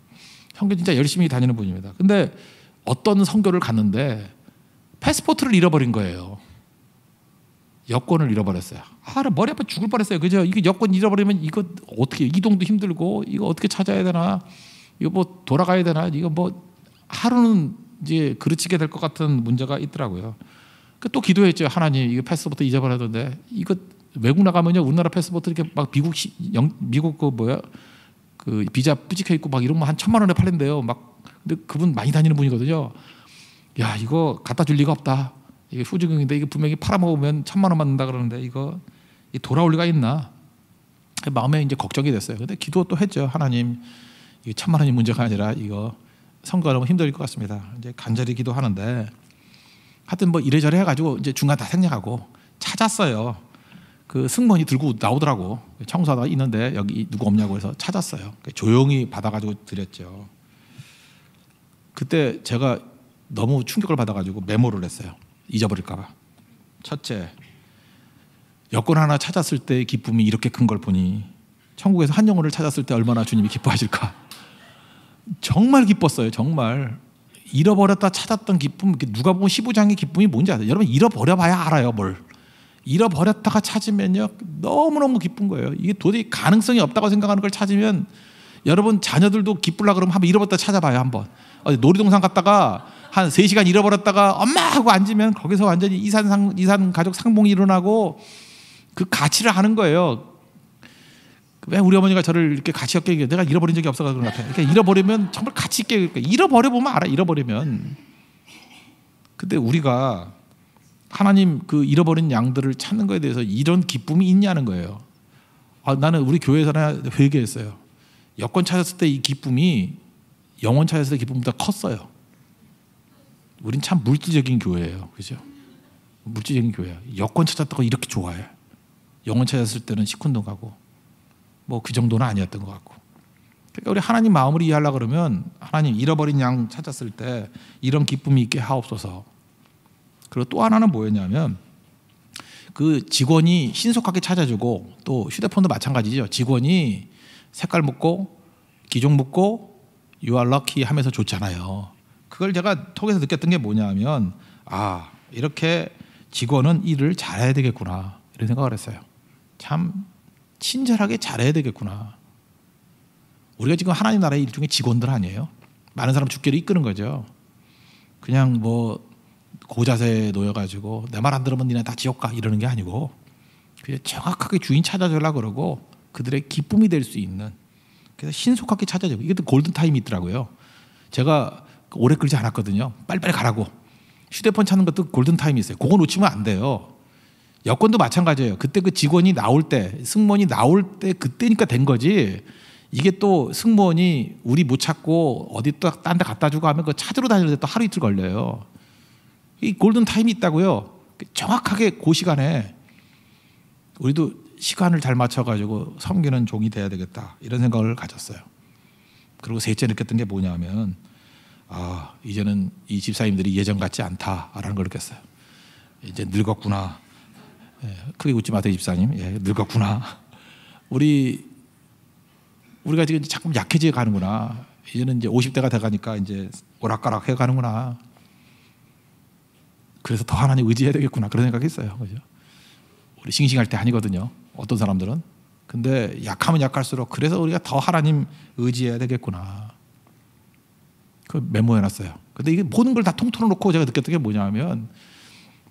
선교 진짜 열심히 다니는 분입니다. 근데 어떤 선교를 갔는데 패스포트를 잃어버린 거예요. 여권을 잃어버렸어요. 머리 아파 죽을 뻔했어요. 그죠? 이거 여권 잃어버리면 이거 어떻게 이동도 힘들고 이거 어떻게 찾아야 되나? 이거 뭐 돌아가야 되나? 이거 뭐 하루는 이제 그르치게 될 것 같은 문제가 있더라고요. 또 기도했죠. 하나님 이거 패스포트 잊어버렸는데 이거 외국 나가면요 우리나라 패스포트 이렇게 막 미국 그 비자 뿌직해 있고 막 이런 거 한 1,000,000원에 팔린대요. 막 근데 그분 많이 다니는 분이거든요. 야 이거 갖다 줄 리가 없다. 이게 후지경인데 이거 분명히 팔아먹으면 1,000,000원 받는다 그러는데 이거 돌아올 리가 있나? 마음에 이제 걱정이 됐어요. 근데 기도 또 했죠. 하나님 이게 1,000,000원이 문제가 아니라 이거 선거가 너무 힘들 것 같습니다. 이제 간절히 기도하는데 하여튼 뭐 이래저래 해가지고 이제 중간 다 생략하고 찾았어요. 그 승무원이 들고 나오더라고. 청소하다가 있는데 여기 누구 없냐고 해서 찾았어요. 조용히 받아가지고 드렸죠. 그때 제가 너무 충격을 받아가지고 메모를 했어요. 잊어버릴까 봐. 첫째, 여권 하나 찾았을 때의 기쁨이 이렇게 큰 걸 보니 천국에서 한 영혼을 찾았을 때 얼마나 주님이 기뻐하실까. 정말 기뻤어요. 정말. 잃어버렸다 찾았던 기쁨, 누가복음 15장의 기쁨이 뭔지 아세요? 여러분 잃어버려봐야 알아요. 뭘. 잃어버렸다가 찾으면요 너무너무 기쁜 거예요. 이게 도저히 가능성이 없다고 생각하는 걸 찾으면 여러분 자녀들도 기쁘려고 그러면 한번 잃어버렸다 찾아봐요. 한번 놀이동산 갔다가 한 3시간 잃어버렸다가 엄마 하고 앉으면 거기서 완전히 이산 가족 상봉이 일어나고 그 가치를 하는 거예요. 왜 우리 어머니가 저를 이렇게 가치 없게 얘기해요? 내가 잃어버린 적이 없어서 그런 것 같아요. 그러니까 잃어버리면 정말 가치 있게 잃어버려보면 알아. 잃어버리면. 근데 우리가 하나님 그 잃어버린 양들을 찾는 거에 대해서 이런 기쁨이 있냐는 거예요. 나는 우리 교회에서나 회개했어요. 여권 찾았을 때 이 기쁨이 영혼 찾았을 때 기쁨보다 컸어요. 우린 참 물질적인 교회예요. 그죠? 물질적인 교회야. 여권 찾았다고 이렇게 좋아해. 영혼 찾았을 때는 시큰둥하고 뭐 그 정도는 아니었던 것 같고. 그러니까 우리 하나님 마음을 이해하려고 그러면 하나님 잃어버린 양 찾았을 때 이런 기쁨이 있게 하옵소서. 그리고 또 하나는 뭐였냐면 그 직원이 신속하게 찾아주고 또 휴대폰도 마찬가지죠. 직원이 색깔 묻고 기종 묻고 You are lucky 하면서 줬잖아요. 그걸 제가 톡에서 느꼈던 게 뭐냐면 이렇게 직원은 일을 잘해야 되겠구나 이런 생각을 했어요. 참 친절하게 잘해야 되겠구나. 우리가 지금 하나님 나라의 일종의 직원들 아니에요? 많은 사람 죽기를 이끄는 거죠. 그냥 뭐 고자세에 놓여가지고 내 말 안 들으면 니네 다 지옥 가 이러는 게 아니고 그냥 정확하게 주인 찾아주려고 그러고 그들의 기쁨이 될 수 있는 그래서 신속하게 찾아주고 이것도 골든타임이 있더라고요. 제가 오래 끌지 않았거든요. 빨리빨리 가라고. 휴대폰 찾는 것도 골든타임이 있어요. 그거 놓치면 안 돼요. 여권도 마찬가지예요. 그때 그 직원이 나올 때 승무원이 나올 때 그때니까 된 거지 이게 또 승무원이 우리 못 찾고 어디 또 딴 데 갖다 주고 하면 그 찾으러 다니는데 또 하루 이틀 걸려요. 이 골든 타임이 있다고요. 정확하게 그 시간에 우리도 시간을 잘 맞춰가지고 섬기는 종이 돼야 되겠다 이런 생각을 가졌어요. 그리고 셋째 느꼈던 게 뭐냐면 이제는 이 집사님들이 예전 같지 않다라는 걸 느꼈어요. 이제 늙었구나. 크게 웃지 마세요 집사님. 늙었구나. 우리가 지금 자꾸 약해져 가는구나. 이제는 이제 50대가 돼가니까 이제 오락가락 해가는구나. 그래서 더 하나님 의지해야 되겠구나 그런 생각했어요. 그죠? 우리 싱싱할 때 아니거든요. 어떤 사람들은. 근데 약하면 약할수록 그래서 우리가 더 하나님 의지해야 되겠구나. 그 메모해놨어요. 근데 이게 모든 걸 다 통틀어놓고 제가 느꼈던 게 뭐냐면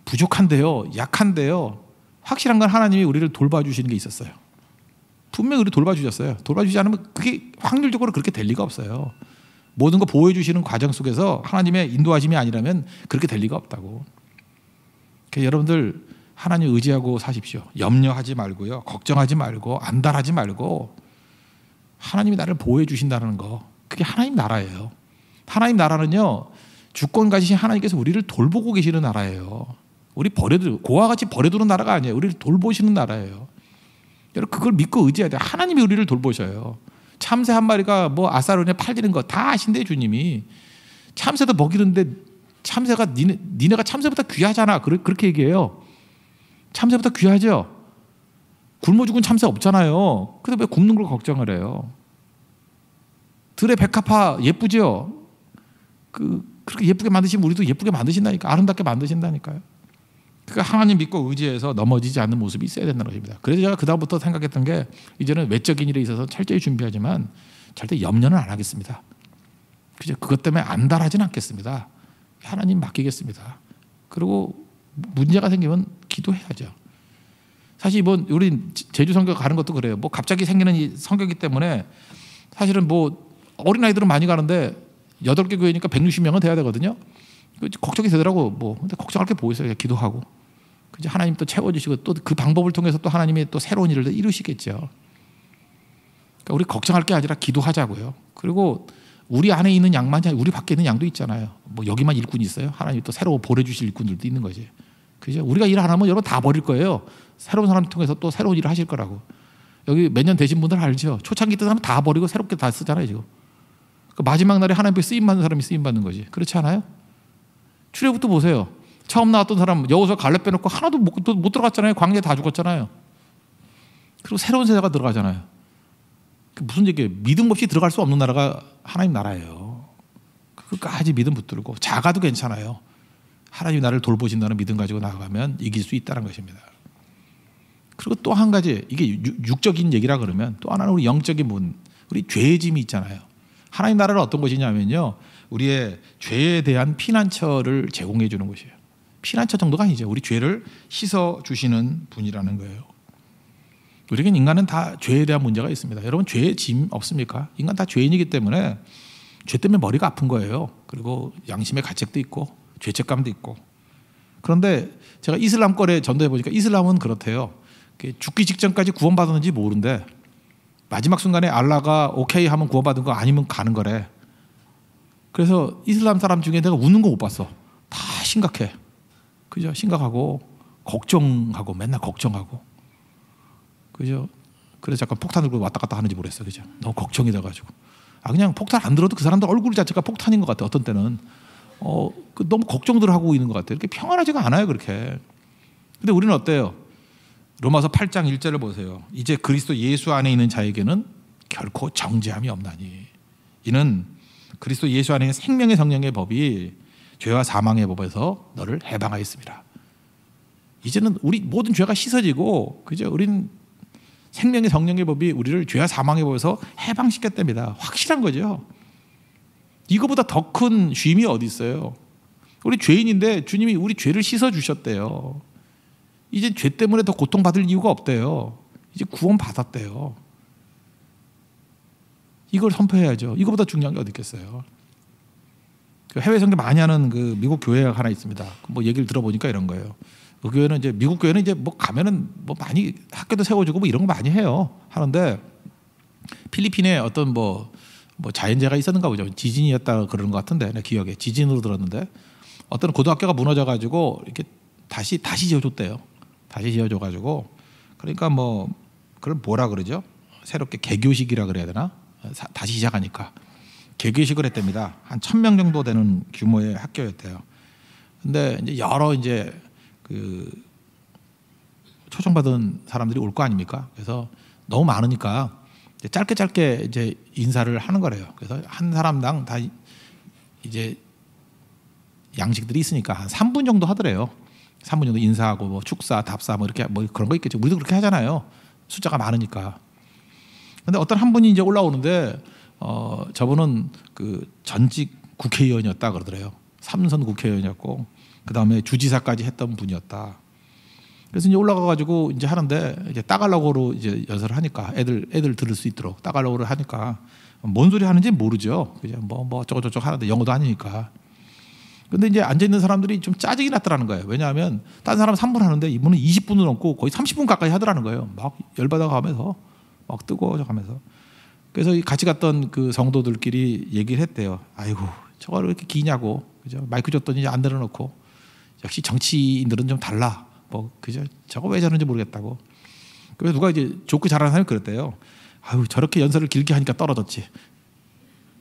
부족한데요, 약한데요, 확실한 건 하나님이 우리를 돌봐주시는 게 있었어요. 분명히 우리 돌봐주셨어요. 돌봐주지 않으면 그게 확률적으로 그렇게 될 리가 없어요. 모든 거 보호해 주시는 과정 속에서 하나님의 인도하심이 아니라면 그렇게 될 리가 없다고. 그러니까 여러분들 하나님 의지하고 사십시오. 염려하지 말고요, 걱정하지 말고 안달하지 말고 하나님이 나를 보호해 주신다는 거, 그게 하나님 나라예요. 하나님 나라는요, 주권 가지신 하나님께서 우리를 돌보고 계시는 나라예요. 우리 고와 같이 버려두는 나라가 아니에요. 우리를 돌보시는 나라예요. 여러분 그걸 믿고 의지해야 돼요. 하나님이 우리를 돌보셔요. 참새 한 마리가 뭐 아사론에 팔리는 거 다 아신대 주님이. 참새도 먹이는데 참새가 니네가 참새보다 귀하잖아. 그렇게 얘기해요. 참새보다 귀하죠. 굶어 죽은 참새 없잖아요. 근데 왜 굶는 걸 걱정을 해요? 들의 백합화 예쁘죠. 그렇게 예쁘게 만드시면 우리도 예쁘게 만드신다니까. 아름답게 만드신다니까요. 그러니까 하나님 믿고 의지해서 넘어지지 않는 모습이 있어야 된다는 것입니다. 그래서 제가 그다음부터 생각했던 게 이제는 외적인 일에 있어서 철저히 준비하지만 절대 염려는 안 하겠습니다. 그죠? 그것 때문에 안달하지는 않겠습니다. 하나님 맡기겠습니다. 그리고 문제가 생기면 기도해야죠. 사실 이번 우리 제주 성교 가는 것도 그래요. 뭐 갑자기 생기는 이 성교기 때문에 사실은 뭐 어린아이들은 많이 가는데 8개 교회니까 160명은 돼야 되거든요. 걱정이 되더라고. 뭐 근데 걱정할 게 뭐 있어요? 그냥 기도하고. 그죠? 하나님 또 채워주시고 또 그 방법을 통해서 또 하나님이 또 새로운 일을 이루시겠죠. 그러니까 우리 걱정할 게 아니라 기도하자고요. 그리고 우리 안에 있는 양만이 아니라 우리 밖에 있는 양도 있잖아요. 뭐 여기만 일꾼이 있어요? 하나님이 또 새로 보내주실 일꾼들도 있는 거지. 그죠? 우리가 일 안 하면 여러분 다 버릴 거예요. 새로운 사람 통해서 또 새로운 일을 하실 거라고. 여기 몇 년 되신 분들 알죠? 초창기 때 사람 다 버리고 새롭게 다 쓰잖아요 지금. 그 마지막 날에 하나님께 쓰임받는 사람이 쓰임받는 거지. 그렇지 않아요? 출애굽부터 보세요. 처음 나왔던 사람 여호수아 갈렙 빼놓고 하나도 못 들어갔잖아요. 광야에 다 죽었잖아요. 그리고 새로운 세대가 들어가잖아요. 무슨 얘기예요? 믿음 없이 들어갈 수 없는 나라가 하나님 나라예요. 끝까지 믿음 붙들고 작아도 괜찮아요. 하나님이 나를 돌보신다는 믿음 가지고 나가면 이길 수 있다는 것입니다. 그리고 또 한 가지, 이게 육적인 얘기라 그러면 또 하나는 우리 영적인 문, 우리 죄의 짐이 있잖아요. 하나님 나라는 어떤 것이냐면요, 우리의 죄에 대한 피난처를 제공해 주는 것이에요. 피난처 정도가 아니죠. 우리 죄를 씻어 주시는 분이라는 거예요. 우리에겐 인간은 다 죄에 대한 문제가 있습니다. 여러분 죄의 짐 없습니까? 인간 다 죄인이기 때문에 죄 때문에 머리가 아픈 거예요. 그리고 양심의 가책도 있고 죄책감도 있고. 그런데 제가 이슬람 거래 전도해 보니까 이슬람은 그렇대요. 죽기 직전까지 구원받았는지 모른대. 마지막 순간에 알라가 오케이 하면 구원받은 거 아니면 가는 거래. 그래서 이슬람 사람 중에 내가 웃는 거 못 봤어. 다 심각해. 그죠? 심각하고 걱정하고 맨날 걱정하고. 그죠? 그래서 잠깐 폭탄 들고 왔다 갔다 하는지 모르겠어. 그죠? 너무 걱정이 돼가지고. 그냥 폭탄 안 들어도 그 사람들 얼굴 자체가 폭탄인 것 같아. 어떤 때는. 너무 걱정들 하고 있는 것 같아요. 이렇게 평안하지가 않아요. 그렇게. 근데 우리는 어때요? 로마서 8장 1절을 보세요. 이제 그리스도 예수 안에 있는 자에게는 결코 정죄함이 없나니. 이는 그리스도 예수 안에 있는 생명의 성령의 법이 죄와 사망의 법에서 너를 해방하였습니다. 이제는 우리 모든 죄가 씻어지고, 그죠? 우리는 생명의 성령의 법이 우리를 죄와 사망의 법에서 해방시켰답니다. 확실한 거죠. 이거보다 더 큰 쉼이 어디 있어요? 우리 죄인인데 주님이 우리 죄를 씻어 주셨대요. 이제 죄 때문에 더 고통받을 이유가 없대요. 이제 구원 받았대요. 이걸 선포해야죠. 이거보다 중요한 게 어디 있겠어요? 해외 선교 많이 하는 그 미국 교회가 하나 있습니다. 뭐 얘기를 들어보니까 이런 거예요. 그 교회는 이제 미국 교회는 이제 뭐 가면은 뭐 많이 학교도 세워주고 뭐 이런 거 많이 해요. 하는데 필리핀에 어떤 뭐 자연재해가 있었는가 보죠. 지진이었다 그러는 것 같은데 내 기억에 지진으로 들었는데 어떤 고등학교가 무너져가지고 이렇게 다시 지어줬대요. 다시 지어줘가지고 그러니까 뭐 그걸 뭐라 그러죠? 새롭게 개교식이라 그래야 되나? 다시 시작하니까 개교식을 했답니다. 한 1,000명 정도 되는 규모의 학교였대요. 근데 이제 여러 이제 그 초청받은 사람들이 올 거 아닙니까? 그래서 너무 많으니까 이제 짧게 이제 인사를 하는 거래요. 그래서 한 사람당 다 이제 양식들이 있으니까 한 3분 정도 하더래요. 3분 정도 인사하고 뭐 축사, 답사 뭐 이렇게 뭐 그런 거 있겠죠. 우리도 그렇게 하잖아요. 숫자가 많으니까. 근데 어떤 한 분이 이제 올라오는데 저분은 그 전직 국회의원이었다 그러더래요. 3선 국회의원이었고 그 다음에 주지사까지 했던 분이었다. 그래서 이제 올라가가지고 이제 하는데 이제 따갈로그로 이제 연설을 하니까 애들 들을 수 있도록 따갈로그를 하니까 뭔 소리 하는지 모르죠. 그냥 뭐 어쩌고저쩌고 하는데 영어도 아니니까. 근데 이제 앉아 있는 사람들이 좀 짜증이 났더라는 거예요. 왜냐하면 다른 사람 3분 하는데 이분은 20분을 넘고 거의 30분 가까이 하더라는 거예요. 막 열받아가면서 막 뜨거워져가면서. 그래서 같이 갔던 그 성도들끼리 얘기를 했대요. 아이고 저걸 왜 이렇게 기냐고. 그죠? 마이크 줬더니 안 들어놓고. 역시 정치인들은 좀 달라. 뭐 그죠? 저거 왜 저런지 모르겠다고. 그래서 누가 이제 조크 잘하는 사람이 그랬대요. 아유 저렇게 연설을 길게 하니까 떨어졌지.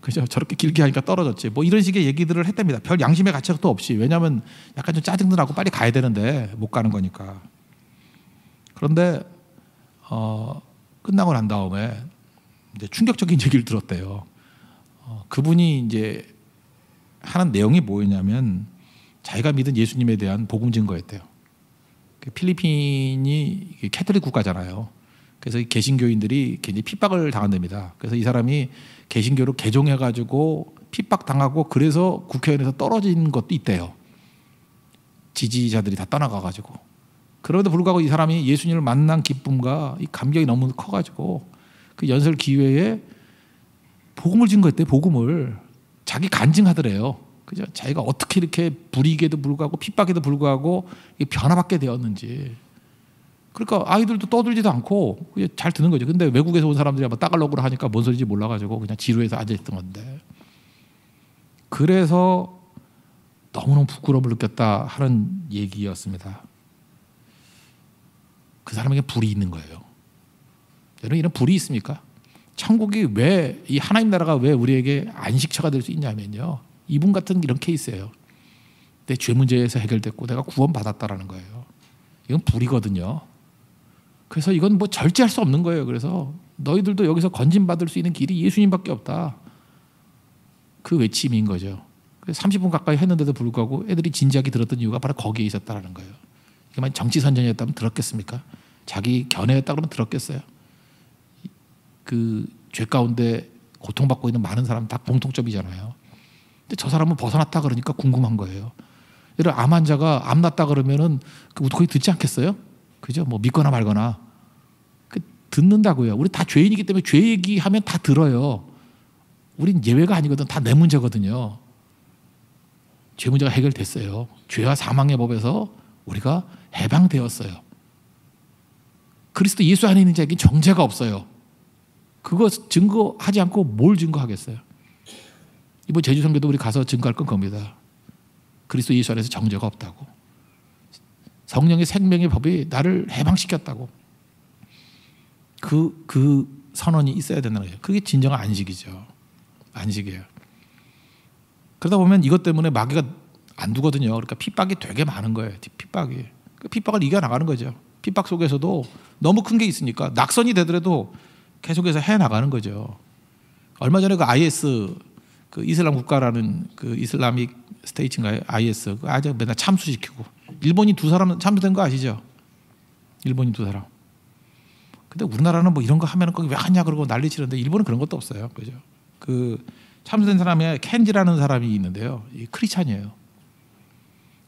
그죠? 저렇게 길게 하니까 떨어졌지. 뭐 이런 식의 얘기들을 했답니다. 별 양심의 가책도 없이. 왜냐하면 약간 좀 짜증도 나고 빨리 가야 되는데 못 가는 거니까. 그런데 끝나고 난 다음에 이제 충격적인 얘기를 들었대요. 그분이 이제 하는 내용이 뭐였냐면 자기가 믿은 예수님에 대한 복음 증거였대요. 필리핀이 캐톨릭 국가잖아요. 그래서 이 개신교인들이 굉장히 핍박을 당한답니다. 그래서 이 사람이 개신교로 개종해가지고 핍박당하고 그래서 국회의원에서 떨어진 것도 있대요. 지지자들이 다 떠나가가지고. 그럼에도 불구하고 이 사람이 예수님을 만난 기쁨과 이 감격이 너무 커가지고 그 연설 기회에 복음을 증거했대요. 복음을. 자기 간증하더래요. 그죠? 자기가 어떻게 이렇게 불이익에도 불구하고 핍박에도 불구하고 변화받게 되었는지. 그러니까 아이들도 떠들지도 않고 잘 듣는 거죠. 근데 외국에서 온 사람들이 아마 따갈로그를 하니까 뭔 소리인지 몰라가지고 그냥 지루해서 앉아있던 건데. 그래서 너무너무 부끄러움을 느꼈다 하는 얘기였습니다. 그 사람에게 불이 있는 거예요. 여러분 이런 불이 있습니까? 천국이 왜, 이 하나님 나라가 왜 우리에게 안식처가 될 수 있냐면요. 이분 같은 이런 케이스예요. 내 죄 문제에서 해결됐고 내가 구원받았다라는 거예요. 이건 불이거든요. 그래서 이건 뭐 절제할 수 없는 거예요. 그래서 너희들도 여기서 건진받을 수 있는 길이 예수님밖에 없다. 그 외침인 거죠. 30분 가까이 했는데도 불구하고 애들이 진지하게 들었던 이유가 바로 거기에 있었다는 거예요. 이게 만약 정치 선전이었다면 들었겠습니까? 자기 견해였다 그러면 들었겠어요? 그 죄 가운데 고통받고 있는 많은 사람 다 공통점이잖아요. 근데 저 사람은 벗어났다 그러니까 궁금한 거예요. 예를 암 환자가 암 났다 그러면은 거의 듣지 않겠어요? 그죠? 뭐 믿거나 말거나. 듣는다고요. 우리 다 죄인이기 때문에 죄 얘기하면 다 들어요. 우린 예외가 아니거든. 다 내 문제거든요. 죄 문제가 해결됐어요. 죄와 사망의 법에서 우리가 해방되었어요. 그리스도 예수 안에 있는 자에게 정죄가 없어요. 그거 증거하지 않고 뭘 증거하겠어요? 이번 제주 선교도 우리 가서 증거할 건 겁니다. 그리스도 예수 안에서 정죄가 없다고. 성령의 생명의 법이 나를 해방시켰다고. 그 선언이 있어야 된다는 거예요. 그게 진정한 안식이죠. 안식이에요. 그러다 보면 이것 때문에 마귀가 안 두거든요. 그러니까 핍박이 되게 많은 거예요. 핍박이. 그 핍박을 이겨나가는 거죠. 핍박 속에서도 너무 큰 게 있으니까 낙선이 되더라도 계속해서 해나가는 거죠. 얼마 전에 그 IS, 그 이슬람 국가라는 그 이슬라믹 스테이트인가요? IS. 그 아주 맨날 참수시키고. 일본인 2사람 참수된 거 아시죠? 일본인 2사람. 근데 우리나라는 뭐 이런 거 하면은 거기 왜 하냐 그러고 난리 치는데 일본은 그런 것도 없어요. 그죠? 그 참수된 사람이 켄지라는 사람이 있는데요. 이 크리스찬이에요.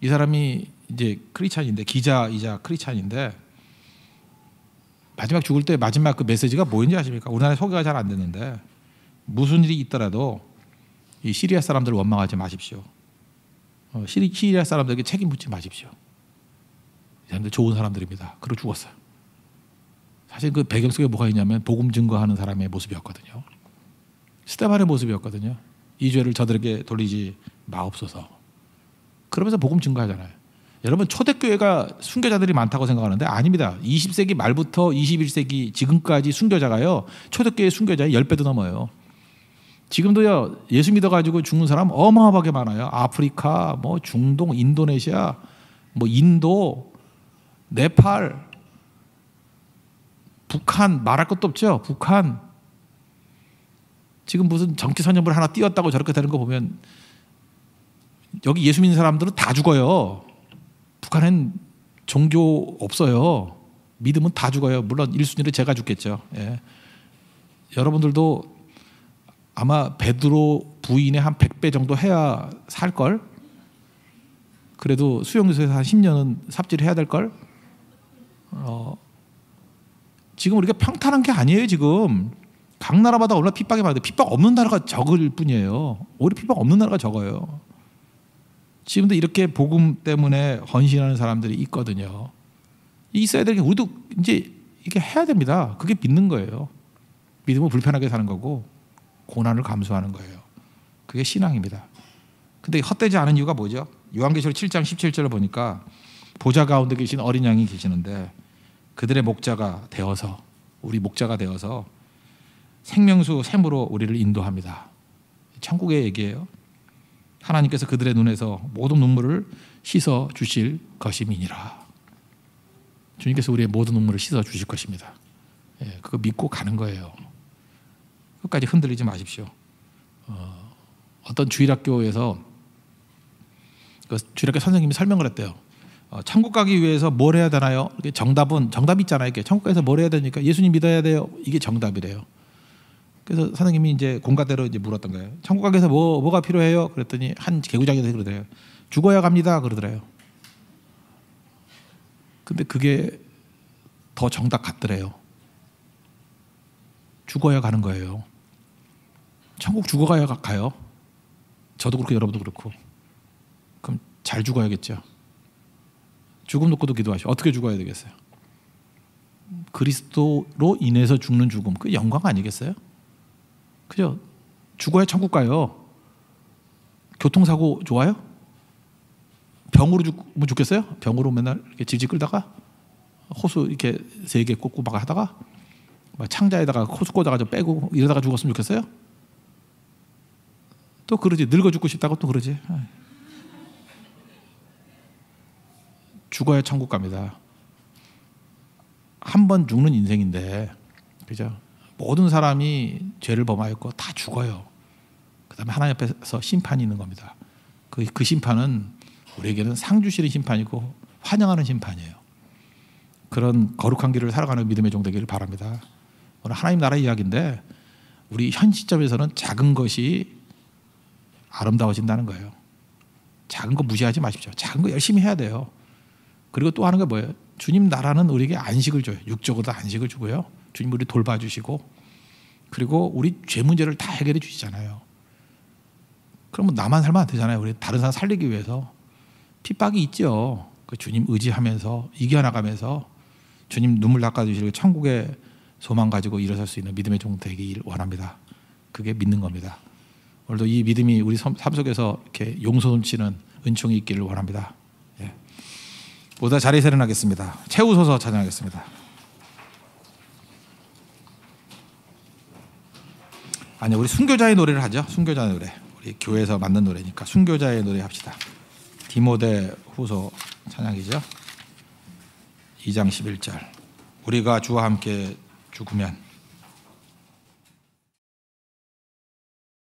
이 사람이 이제 크리스찬인데 기자이자 크리스찬인데 마지막 죽을 때 마지막 그 메시지가 뭐인지 아십니까? 우리나라에 소개가 잘 안 됐는데 무슨 일이 있더라도 이 시리아 사람들을 원망하지 마십시오. 시리아 사람들에게 책임 묻지 마십시오. 이 사람들 좋은 사람들입니다. 그러고 죽었어요. 사실 그 배경 속에 뭐가 있냐면 복음 증거하는 사람의 모습이었거든요. 스데반의 모습이었거든요. 이 죄를 저들에게 돌리지 마옵소서. 그러면서 복음 증거하잖아요. 여러분 초대교회가 순교자들이 많다고 생각하는데 아닙니다. 20세기 말부터 21세기 지금까지 순교자가요. 초대교회 순교자의 10배도 넘어요. 지금도요. 예수 믿어가지고 죽는 사람 어마어마하게 많아요. 아프리카, 뭐 중동, 인도네시아, 뭐 인도, 네팔, 북한 말할 것도 없죠. 북한. 지금 무슨 정치 선전불 하나 띄웠다고 저렇게 되는 거 보면 여기 예수 믿는 사람들은 다 죽어요. 북한엔 종교 없어요. 믿으면 다 죽어요. 물론 1순위로 제가 죽겠죠. 예. 여러분들도 아마 베드로 부인의 한 100배 정도 해야 살걸. 그래도 수용소에서 한 10년은 삽질을 해야 될걸. 지금 우리가 평탄한 게 아니에요. 지금 각 나라마다 얼마나 핍박이 많은데 핍박 없는 나라가 적을 뿐이에요. 오히려 핍박 없는 나라가 적어요. 지금도 이렇게 복음 때문에 헌신하는 사람들이 있거든요. 있어야 될 게 우리도 이제 이게 해야 됩니다. 그게 믿는 거예요. 믿으면 불편하게 사는 거고 고난을 감수하는 거예요. 그게 신앙입니다. 근데 헛되지 않은 이유가 뭐죠? 요한계시록 7장 17절을 보니까 보좌 가운데 계신 어린 양이 계시는데 그들의 목자가 되어서 우리 목자가 되어서 생명수 샘으로 우리를 인도합니다. 천국의 얘기예요. 하나님께서 그들의 눈에서 모든 눈물을 씻어 주실 것임이니라. 주님께서 우리의 모든 눈물을 씻어 주실 것입니다. 예, 그거 믿고 가는 거예요. 끝까지 흔들리지 마십시오. 어떤 주일학교에서 그 주일학교 선생님이 설명을 했대요. 천국 가기 위해서 뭘 해야 되나요? 정답이 있잖아요. 이렇게 천국 가서 뭘 해야 되니까 예수님 믿어야 돼요. 이게 정답이래요. 그래서 선생님이 이제 공과대로 이제 물었던 거예요. 천국 가기 위해서 뭐가 필요해요? 그랬더니 한 개구장에서 그러더래요. 죽어야 갑니다. 그러더래요. 근데 그게 더 정답 같더래요. 죽어야 가는 거예요. 천국 죽어가야 가요. 저도 그렇고 여러분도 그렇고. 그럼 잘 죽어야겠죠. 죽음 놓고도 기도하시오. 어떻게 죽어야 되겠어요? 그리스도로 인해서 죽는 죽음. 그 영광 아니겠어요? 그죠? 죽어야 천국 가요. 교통사고 좋아요? 병으로 죽으면 좋겠어요? 병으로 맨날 이렇게 질질 끌다가 호수 이렇게 3개 꽂고 막 하다가 막 창자에다가 호수 꽂아가지고 빼고 이러다가 죽었으면 좋겠어요? 또 그러지. 늙어 죽고 싶다고 또 그러지. 죽어야 천국 갑니다. 한 번 죽는 인생인데, 그죠? 모든 사람이 죄를 범하였고 다 죽어요. 그 다음에 하나님 앞에서 심판이 있는 겁니다. 그 심판은 우리에게는 상 주시는 심판이고 환영하는 심판이에요. 그런 거룩한 길을 살아가는 믿음의 종 되기를 바랍니다. 오늘 하나님 나라 이야기인데 우리 현 시점에서는 작은 것이 아름다워진다는 거예요. 작은 거 무시하지 마십시오. 작은 거 열심히 해야 돼요. 그리고 또 하는 게 뭐예요? 주님 나라는 우리에게 안식을 줘요. 육적으로도 안식을 주고요. 주님 우리 돌봐주시고 그리고 우리 죄 문제를 다 해결해 주시잖아요. 그러면 나만 살면 안 되잖아요. 우리 다른 사람 살리기 위해서 핍박이 있죠. 그 주님 의지하면서 이겨나가면서 주님 눈물 닦아주시고 천국의 소망 가지고 일어설 수 있는 믿음의 종 되길 원합니다. 그게 믿는 겁니다. 오늘도 이 믿음이 우리 삶 속에서 이렇게 용서 넘치는 은총이 있기를 원합니다. 예. 모두 자리에서 일어나겠습니다. 채우소서 찬양하겠습니다. 아니 우리 순교자의 노래를 하죠. 순교자의 노래. 우리 교회에서 만든 노래니까 순교자의 노래 합시다. 디모데 후서 찬양이죠. 2장 11절. 우리가 주와 함께 죽으면